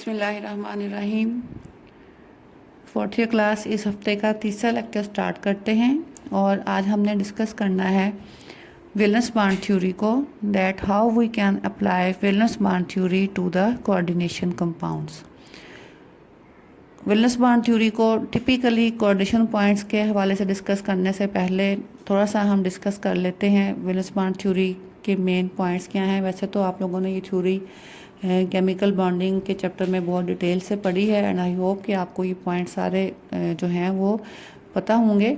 बिस्मिल्लाहिर्रहमानिर्रहीम। Fourth year class इस हफ्ते का तीसरा लेक्चर स्टार्ट करते हैं और आज हमने डिस्कस करना है वेलेंस बॉन्ड थ्योरी को, that how we can apply valence bond theory to the coordination compounds. Valence bond theory को टिपिकली कोऑर्डिनेशन पॉइंट्स के हवाले से डिस्कस करने से पहले थोड़ा सा हम डिस्कस कर लेते हैं वेलेंस बॉन्ड थ्योरी के मेन पॉइंट्स क्या हैं। वैसे तो आप लोगों ने ये थ्योरी केमिकल बॉन्डिंग के चैप्टर में बहुत डिटेल से पढ़ी है एंड आई होप कि आपको ये पॉइंट सारे जो हैं वो पता होंगे।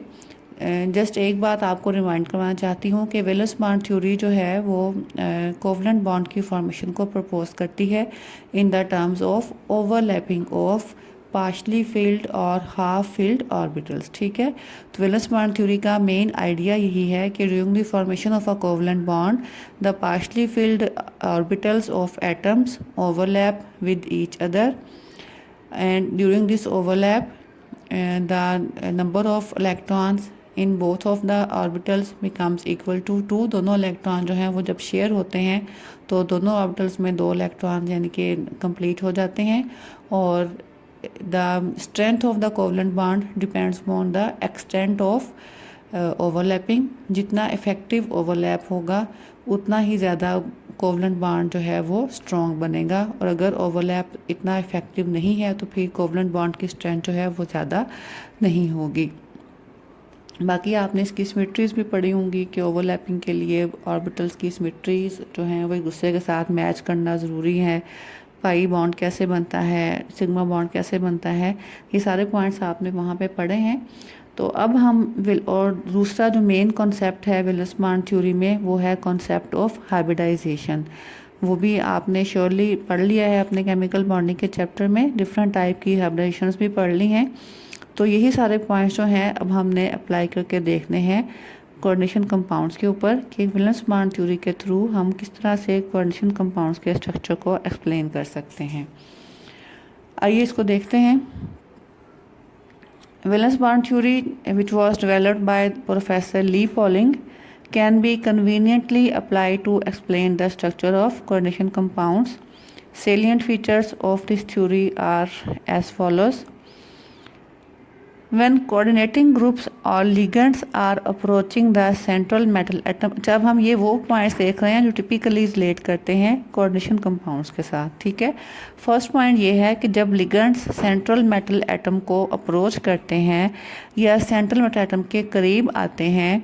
जस्ट एक बात आपको रिमाइंड करवाना चाहती हूँ कि वेलेंस बॉन्ड थ्योरी जो है वो कोवलेंट बॉन्ड की फॉर्मेशन को प्रपोज करती है in the terms of overlapping of partially filled और हाफ फिल्ड ऑर्बिटल्स। ठीक है, तो वेलेंस बॉन्ड थ्योरी का मेन आइडिया यही है कि during the formation of a covalent bond the partially filled orbitals of atoms overlap with each other and during this overlap the number of electrons in both of the orbitals becomes equal to 2। दोनों electron जो हैं वो जब share होते हैं तो दोनों orbitals में 2 इलेक्ट्रॉन यानी कि कंप्लीट हो जाते हैं और the strength of the covalent bond depends on the extent of overlapping। जितना effective overlap होगा उतना ही ज़्यादा कोवलेंट बॉन्ड जो है वो स्ट्रॉन्ग बनेगा और अगर ओवरलैप इतना इफ़ेक्टिव नहीं है तो फिर कोवलेंट बॉन्ड की स्ट्रेंथ जो है वो ज़्यादा नहीं होगी। बाकी आपने इसकी सिमेट्रीज भी पढ़ी होंगी कि ओवरलैपिंग के लिए ऑर्बिटल्स की सिमेट्रीज जो हैं वो एक दूसरे के साथ मैच करना ज़रूरी है। पाई बॉन्ड कैसे बनता है, सिग्मा बॉन्ड कैसे बनता है, ये सारे पॉइंट्स आपने वहाँ पे पढ़े हैं। तो अब हम और दूसरा जो मेन कॉन्सेप्ट है वेलेंस बॉन्ड थ्योरी में वो है कॉन्सेप्ट ऑफ हाइब्रिडाइजेशन। वो भी आपने श्योरली पढ़ लिया है अपने केमिकल बॉन्डिंग के चैप्टर में, डिफरेंट टाइप की हाइब्रिडाइजेशंस भी पढ़ ली हैं। तो यही सारे पॉइंट्स जो हैं अब हमने अप्लाई करके देखने हैं कोऑर्डिनेशन कंपाउंड्स के ऊपर कि वेलेंस बॉन्ड थ्योरी के थ्रू हम किस तरह से कोऑर्डिनेशन कंपाउंड्स के स्ट्रक्चर को एक्सप्लेन कर सकते हैं। आइए इसको देखते हैं। Valence bond theory which was developed by professor Lee Pauling can be conveniently applied to explain the structure of coordination compounds. Salient features of this theory are as follows. When coordinating groups or ligands are approaching the central metal atom, जब हम ये वो points देख रहे हैं जो typically relate करते हैं कोऑर्डिनेशन कंपाउंड्स के साथ। ठीक है, फर्स्ट पॉइंट ये है कि जब लिगेंड्स सेंट्रल मेटल एटम को अप्रोच करते हैं या सेंट्रल मेटल एटम के करीब आते हैं,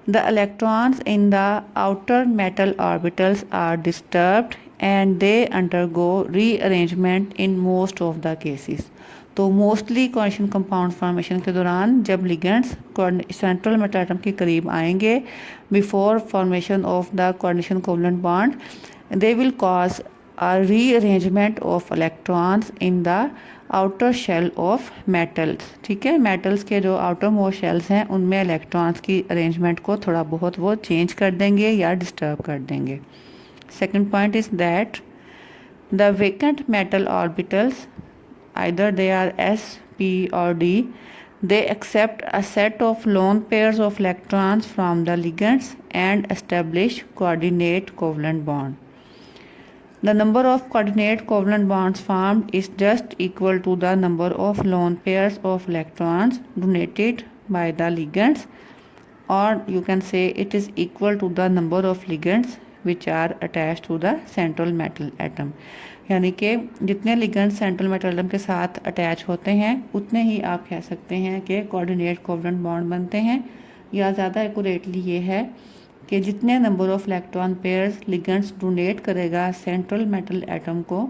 the electrons in the outer metal orbitals are disturbed and they undergo rearrangement in most of the cases। तो मोस्टली कोऑर्डिनेशन कंपाउंड फॉर्मेशन के दौरान जब लिगेंड्स सेंट्रल मेटल एटम के करीब आएंगे before formation of the coordination covalent bond, they will cause a rearrangement of electrons in the outer shell of metals। ठीक है, metals के जो आउटर मोस्ट शेल्स हैं उनमें इलेक्ट्रॉन्स की अरेंजमेंट को थोड़ा बहुत वो चेंज कर देंगे या डिस्टर्ब कर देंगे। Second point is that the vacant metal orbitals either they are s, p or d, they accept a set of lone pairs of electrons from the ligands and establish coordinate covalent bond। The number of coordinate covalent bonds formed is just equal to the number of lone pairs of electrons donated by the ligands, or you can say it is equal to the number of ligands which are attached to the central metal atom। यानी कि जितने ligand central metal atom के साथ attach होते हैं उतने ही आप कह सकते हैं कि कोऑर्डिनेट कोवलेंट बॉन्ड बनते हैं, या ज़्यादा एक्यूरेटली ये है कि जितने number of electron pairs ligands donate करेगा सेंट्रल मेटल एटम को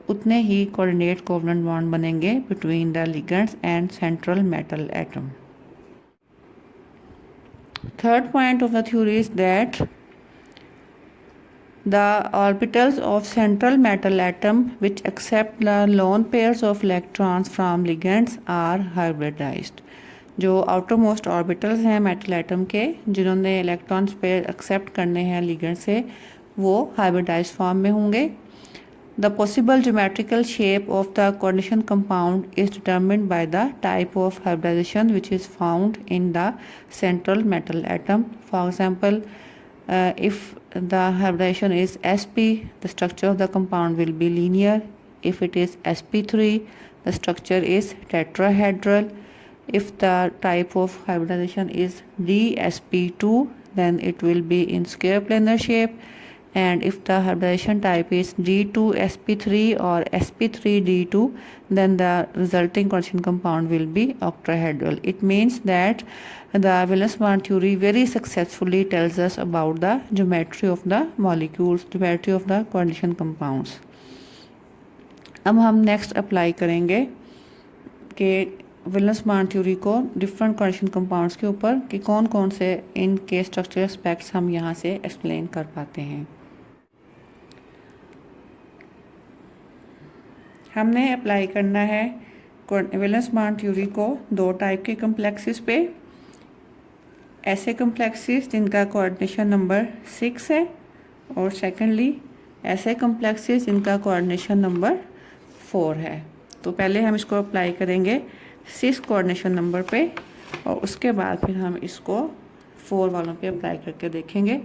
उतने ही कोऑर्डिनेट कोवलेंट बॉन्ड बनेंगे between the ligands and central metal atom. Third point of the theory is that the orbitals of central metal atom which accept the lone pairs of electrons from ligands are hybridized। जो outer most orbitals हैं metal atom के जिन्होंने electrons pair accept करने हैं ligand से वो hybridise form में होंगे। The possible geometrical shape of the coordination compound is determined by the type of hybridization which is found in the central metal atom। For example, if the hybridization is sp, the structure of the compound will be linear। If it is sp3, the structure is tetrahedral. If the type of hybridization is dsp2, then it will be in square planar shape. And if the hybridization type is D2sp3 or sp3d2, then the resulting coordination compound will be octahedral. It means that the Wheeler-Smart theory very successfully tells us about the geometry of the molecules, geometry of the coordination compounds. अब हम next apply करेंगे कि Wheeler-Smart theory को different coordination compounds के ऊपर कि कौन कौन से इनके स्ट्रक्चरल एस्पेक्ट्स हम यहाँ से एक्सप्लेन कर पाते हैं। हमने अप्लाई करना है Wheeler-Smart थ्योरी को दो टाइप के कम्प्लेक्सेस पे, ऐसे कम्प्लेक्सेस जिनका कोऑर्डिनेशन नंबर 6 है, और सेकेंडली ऐसे कम्प्लेक्सेस जिनका कोऑर्डिनेशन नंबर 4 है। तो पहले हम इसको अप्लाई करेंगे 6 कोऑर्डिनेशन नंबर पे और उसके बाद फिर हम इसको 4 वालों पे अप्लाई करके देखेंगे।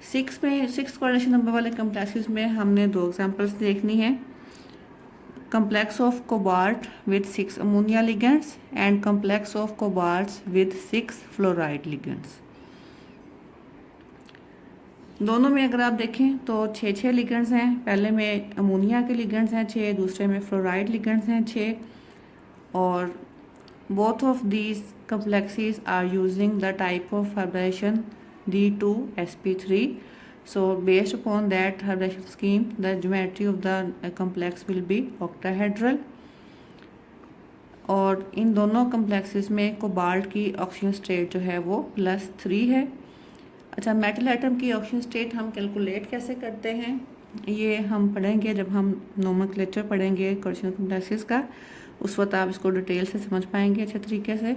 6 कोऑर्डिनेशन नंबर वाले कम्प्लेक्सेस में हमने दो एग्जांपल्स देखनी है, complex of cobalt with 6 ammonia ligands and complex of cobalts with 6 fluoride ligands। दोनों में अगर आप देखें तो 6 लिगेंड्स हैं, पहले में अमोनिया के लिगेंड्स हैं 6, दूसरे में फ्लोराइड लिगेंड्स हैं 6, और both of these complexes are using the type of hybridization D2sp3। So based upon that hybridization scheme, the geometry of the complex will be octahedral। और इन दोनों complexes में कोबाल्ट की ऑक्सीजन स्टेट जो है वो +3 है। अच्छा, मेटल एटम की ऑक्सीजन स्टेट हम कैलकुलेट कैसे करते हैं ये हम पढ़ेंगे जब हम नोमेनक्लेचर पढ़ेंगे कोऑर्डिनेशन कम्प्लेक्सेस का, उस वक्त आप इसको डिटेल से समझ पाएंगे अच्छे तरीके से।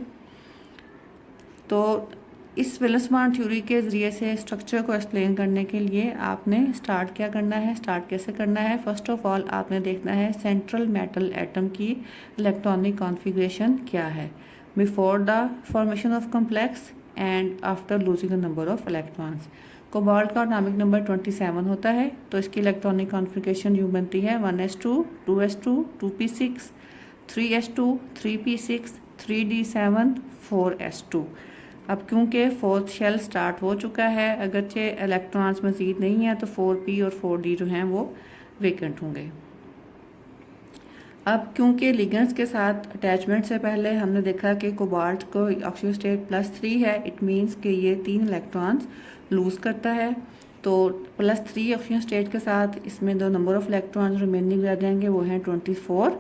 तो इस Wheeler-Smart थ्योरी के ज़रिए से स्ट्रक्चर को एक्सप्लेन करने के लिए आपने स्टार्ट क्या करना है, स्टार्ट कैसे करना है। फर्स्ट ऑफ ऑल आपने देखना है सेंट्रल मेटल एटम की इलेक्ट्रॉनिक कॉन्फ़िगरेशन क्या है before the formation of complex and after losing the number of electrons. Cobalt का एटॉमिक नंबर 27 होता है, तो इसकी इलेक्ट्रॉनिक कॉन्फ़िगरेशन यूँ बनती है 1s2 2s2 2p6 3s2 3p6 3d7 4s2। अब क्योंकि फोर्थ शेल स्टार्ट हो चुका है, अगरचे इलेक्ट्रॉन्स मज़ीद नहीं है, तो 4p और 4d जो हैं वो वेकेंट होंगे। अब क्योंकि लिगेंड्स के साथ अटैचमेंट से पहले हमने देखा कि कोबाल्ट को ऑक्सीजन स्टेट +3 है, इट मींस कि ये 3 इलेक्ट्रॉन्स लूज़ करता है। तो +3 ऑक्सीजन स्टेट के साथ इसमें दो नंबर ऑफ इलेक्ट्रॉन्स रिमेनिंग रह जाएंगे, वो हैं 24।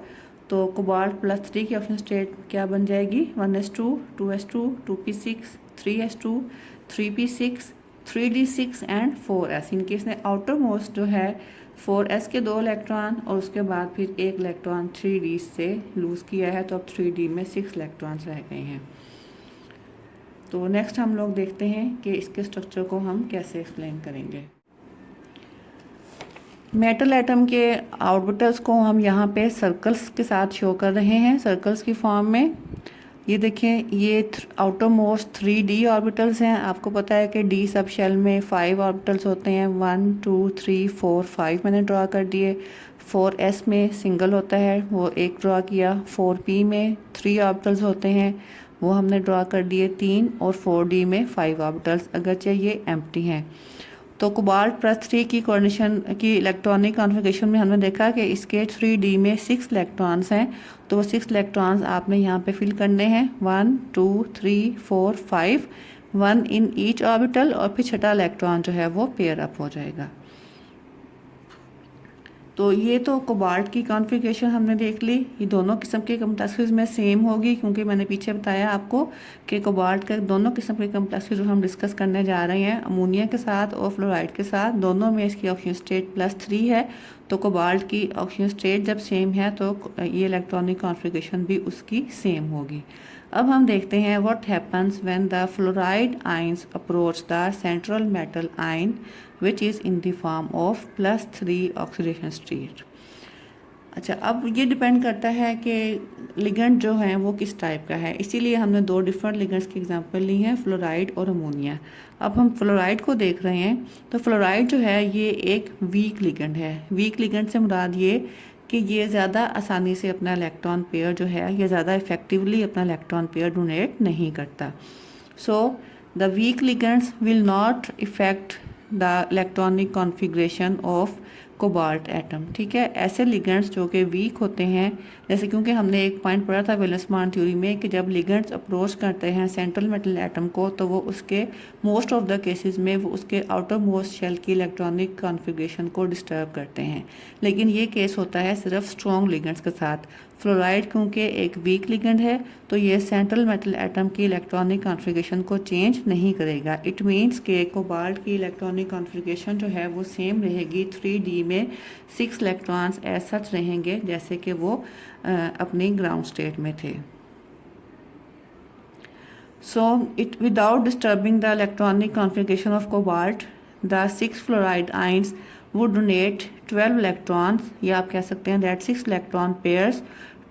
तो कोबाल्ट +3 की ऑक्सीजन स्टेट क्या बन जाएगी 1s2 2s2 2p6 3s2 3p6 3d6 and 4s। इनके इसने आउटर मोस्ट जो है 4s के 2 इलेक्ट्रॉन और उसके बाद फिर एक इलेक्ट्रॉन 3d से लूज़ किया है, तो अब 3d में 6 इलेक्ट्रॉन्स रह गए हैं। तो नेक्स्ट हम लोग देखते हैं कि इसके स्ट्रक्चर को हम कैसे एक्सप्लेन करेंगे। मेटल एटम के ऑर्बिटल्स को हम यहाँ पे सर्कल्स के साथ शो कर रहे हैं, सर्कल्स की फॉर्म में। ये देखें, ये आउटर मोस्ट 3d ऑर्बिटल्स हैं। आपको पता है कि d सब शेल में 5 ऑर्बिटल्स होते हैं, 1 2 3 4 5 मैंने ड्रा कर दिए। 4s में सिंगल होता है, वो एक ड्रा किया। 4p में 3 ऑर्बिटल्स होते हैं, वो हमने ड्रा कर दिए 3, और 4d में 5 ऑर्बिटल्स, अगरचे ये एम्प्टी हैं। तो कोबाल्ट +3 की कोऑर्डिनेशन की इलेक्ट्रॉनिक कॉन्फ़िगरेशन में हमने देखा कि इसके 3d में 6 इलेक्ट्रॉन्स हैं, तो वो 6 इलेक्ट्रॉन्स आपने यहाँ पे फिल करने हैं 1 2 3 4 5, 1 इन ईच ऑर्बिटल, और फिर छठा इलेक्ट्रॉन जो है वो पेयर अप हो जाएगा। तो ये तो कोबाल्ट की कॉन्फ़िगरेशन हमने देख ली। ये दोनों किस्म के कम्प्लेक्सेस में सेम होगी, क्योंकि मैंने पीछे बताया आपको कि कोबाल्ट के दोनों किस्म के कम्प्लेक्सेस जो हम डिस्कस करने जा रहे हैं अमोनिया के साथ और फ्लोराइड के साथ, दोनों में इसकी ऑक्सीजन स्टेट +3 है। तो कोबाल्ट की ऑक्सीजन स्टेट जब सेम है तो ये इलेक्ट्रॉनिक कॉन्फ़िगरेशन भी उसकी सेम होगी। अब हम देखते हैं what happens when the fluoride ions approach the central metal ion which is in the form of +3 oxidation state। अच्छा, अब ये डिपेंड करता है कि लिगेंड जो है वो किस टाइप का है, इसीलिए हमने दो डिफरेंट लिगेंड्स की एग्जांपल ली हैं, फ्लोराइड और अमोनिया। अब हम फ्लोराइड को देख रहे हैं, तो फ्लोराइड जो है ये एक वीक लिगेंड है। वीक लिगेंड से मुराद ये कि ये ज़्यादा आसानी से अपना इलेक्ट्रॉन पेयर जो है ये ज़्यादा इफेक्टिवली अपना इलेक्ट्रॉन पेयर डोनेट नहीं करता। So the weak ligands will not effect the electronic configuration of cobalt atom. ठीक है, ऐसे लिगेंड्स जो कि वीक होते हैं, जैसे क्योंकि हमने एक पॉइंट पढ़ा था वैलेंस बॉन्ड थ्योरी में कि जब लिगेंड्स अप्रोच करते हैं सेंट्रल मेटल एटम को, तो वो उसके मोस्ट ऑफ द केसेस में वो उसके आउटर मोस्ट शेल की इलेक्ट्रॉनिक कॉन्फ़िगरेशन को डिस्टर्ब करते हैं। लेकिन ये केस होता है सिर्फ स्ट्रॉन्ग लिगेंड्स के साथ। फ्लोराइड क्योंकि एक वीक लिगेंड है, तो ये सेंट्रल मेटल एटम की इलेक्ट्रॉनिक कॉन्फ़िगरेशन को चेंज नहीं करेगा। इट मीन्स कि कोबाल्ट की इलेक्ट्रॉनिक कॉन्फ़िगरेशन जो है वो सेम रहेगी। 3D में 6 इलेक्ट्रॉन्स एज सच रहेंगे जैसे कि वो अपनी ग्राउंड स्टेट में थे। So it without disturbing the electronic configuration of cobalt, the 6 fluoride ions would donate 12 electrons, या आप कह सकते हैं that 6 electron pairs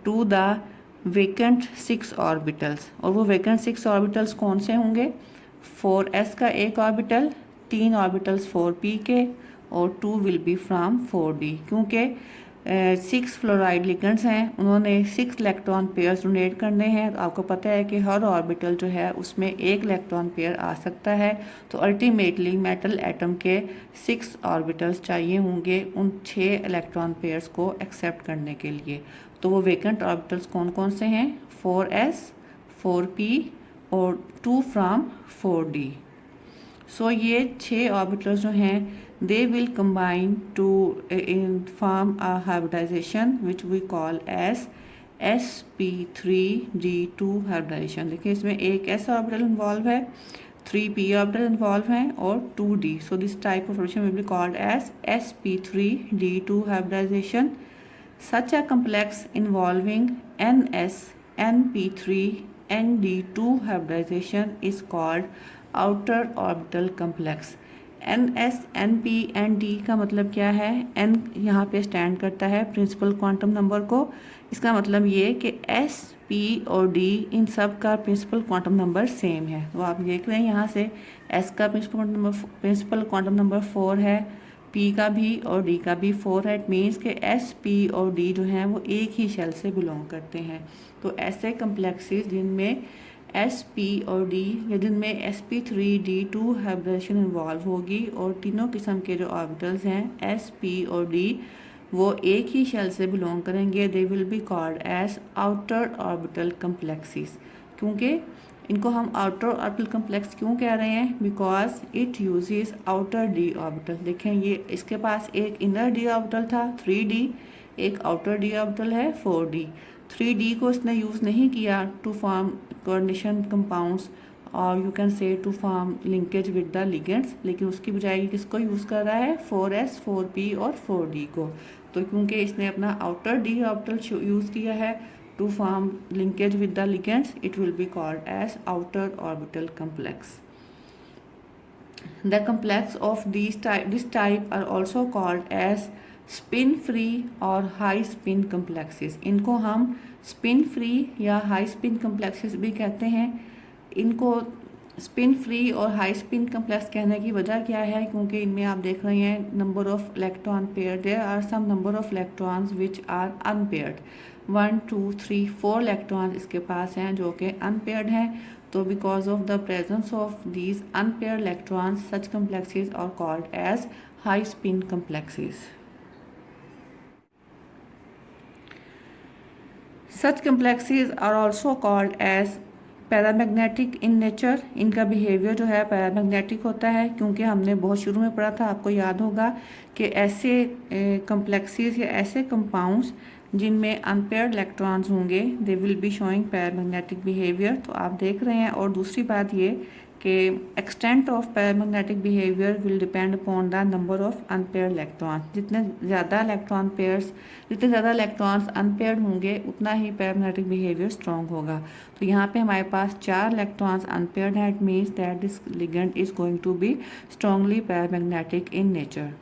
to the vacant 6 orbitals। और वो vacant 6 orbitals कौन से होंगे? 4s का एक ऑर्बिटल, 3 ऑर्बिटल्स 4p के, और 2 विल बी फ्रॉम 4d। क्योंकि 6 फ्लोराइड लिगेंड्स हैं, उन्होंने 6 इलेक्ट्रॉन पेयर्स डोनेट करने हैं। तो आपको पता है कि हर ऑर्बिटल जो है उसमें एक इलेक्ट्रॉन पेयर आ सकता है। तो अल्टीमेटली मेटल एटम के 6 ऑर्बिटल्स चाहिए होंगे उन 6 इलेक्ट्रॉन पेयर्स को एक्सेप्ट करने के लिए। तो वो वेकेंट ऑर्बिटल्स कौन कौन से हैं? 4s, 4p और 2 फ्रॉम 4d। सो ये 6 ऑर्बिटल्स जो हैं they will combine to form a hybridization which we call as sp3d2 hybridization। देखिए इसमें एक s ऑर्बिटल इन्वॉल्व है, 3p ऑर्बिटल इन्वॉल्व हैं और 2d। So this type of hybridization will be called as sp3d2 hybridization। Such a complex involving ns np3 nd2 hybridization is called outer orbital complex। N S N P N D का मतलब क्या है? N यहाँ पे stand करता है principal quantum number को। इसका मतलब ये कि एस पी और डी इन सब का प्रिंसिपल क्वांटम नंबर सेम है। तो आप देख रहे हैं यहाँ से एस का प्रिंसिपल क्वांटम नंबर 4 है, पी का भी और डी का भी 4 है। इट मीन्स कि एस पी और डी जो हैं वो एक ही शेल से बिलोंग करते हैं। तो ऐसे कम्प्लेक्सेस जिनमें एस पी और डी या जिनमें sp3d2 हाइब्रिडेशन इन्वॉल्व होगी और तीनों किस्म के जो ऑर्बिटल्स हैं एस पी और डी वो एक ही शेल से बिलोंग करेंगे, they will be called as outer orbital complexes. क्योंकि इनको हम आउटर ऑर्बिटल कम्प्लेक्स क्यों कह रहे हैं? Because it uses outer D orbital. देखें ये इसके पास एक इनर डी ऑर्बिटल था 3d, एक आउटर डी ऑर्बिटल है 4d। 3d को इसने यूज़ नहीं किया टू फॉर्म कोऑर्डिनेशन कंपाउंड्स और you can say to form linkage with the ligands, लेकिन उसकी बजाय किसको यूज़ कर रहा है? 4s, 4p और 4d को। तो क्योंकि इसने अपना आउटर डी ऑर्बिटल यूज़ किया है to form linkage with the ligands, it will be called as outer orbital complex। The complex of this type are also called as spin free और high spin complexes. इनको हम spin free या high spin complexes भी कहते हैं। इनको spin free और high spin complex कहने की वजह क्या है? क्योंकि इनमें आप देख रहे हैं number of electron pair, there are some number of electrons which are unpaired. 1 2 3 4 electrons इसके पास हैं जो कि अनपेयर्ड हैं। तो because of the presence of these unpaired electrons such complexes are called as high spin complexes. Such complexes are also called as paramagnetic in nature. इनका behaviour जो है पैरामैग्नेटिक होता है, क्योंकि हमने बहुत शुरू में पढ़ा था, आपको याद होगा कि ऐसे कम्प्लेक्सेस या ऐसे कंपाउंड्स जिनमें अनपेयर्ड इलेक्ट्रॉन्स होंगे दे will be showing paramagnetic behaviour. तो आप देख रहे हैं। और दूसरी बात ये कि extent of paramagnetic behaviour will depend upon the number of unpaired electrons. जितने ज़्यादा इलेक्ट्रॉन्स अनपेयर्ड होंगे उतना ही पैरामैग्नेटिक बिहेवियर स्ट्रॉन्ग होगा। तो यहाँ पे हमारे पास 4 इलेक्ट्रॉन्स अनपेयर्ड हैं। It means that this ligand is going to be strongly paramagnetic in nature.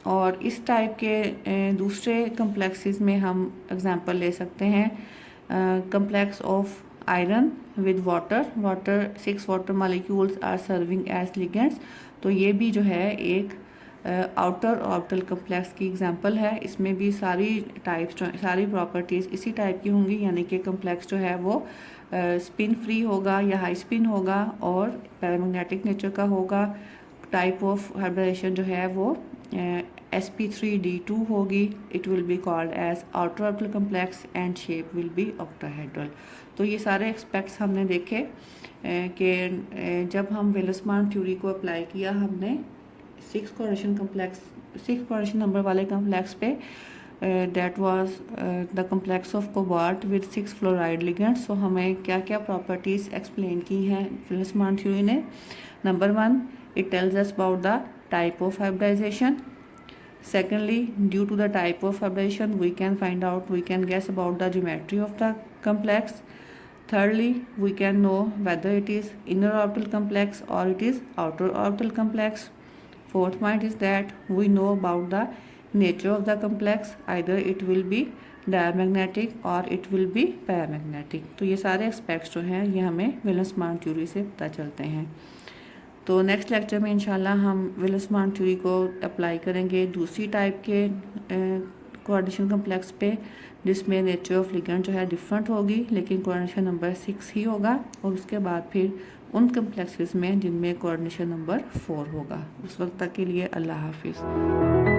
और इस टाइप के दूसरे कम्प्लेक्सेस में हम एग्जांपल ले सकते हैं complex of iron with water 6 water molecules are serving as ligands. तो ये भी जो है एक आउटर ऑर्बिटल कम्प्लेक्स की एग्जांपल है। इसमें भी सारी टाइप्स सारी प्रॉपर्टीज़ इसी टाइप की होंगी, यानी कि कम्प्लेक्स जो है वो स्पिन फ्री होगा या हाई स्पिन होगा और पैरामैग्नेटिक नेचर का होगा। टाइप ऑफ हाइब्रिडाइजेशन जो है वो sp3d2 होगी। It will be called as outer orbital complex and shape will be octahedral. तो ये सारे एक्सपेक्ट्स हमने देखे कि जब हम वेलसमान थ्योरी को अप्लाई किया हमने 6 कोऑर्डिनेशन नंबर वाले कम्प्लेक्स पे that was the complex of cobalt with 6 fluoride ligands. So हमें क्या क्या प्रॉपर्टीज़ एक्सप्लेन की हैं वेलसमान थ्योरी ने। Number 1, it tells us about the type of hybridization. Secondly, due to the type of hybridization we can guess about the geometry of the complex. Thirdly, we can know whether it is inner orbital complex or it is outer orbital complex. Fourth point is that we know about the nature of the complex, either it will be diamagnetic or it will be paramagnetic. तो ये सारे aspects जो हैं ये हमें वेलसमान theory से पता चलते हैं। तो नेक्स्ट लेक्चर में इंशाल्लाह हम वेलसमान थ्योरी को अप्लाई करेंगे दूसरी टाइप के कोऑर्डिनेशन कम्प्लेक्स पे, जिसमें नेचर ऑफ लिगेंड जो है डिफरेंट होगी, लेकिन कोऑर्डिनेशन नंबर 6 ही होगा। और उसके बाद फिर उन कम्प्लेक्सेस में जिनमें कोऑर्डिनेशन नंबर 4 होगा। उस वक्त तक के लिए अल्लाह हाफिज़।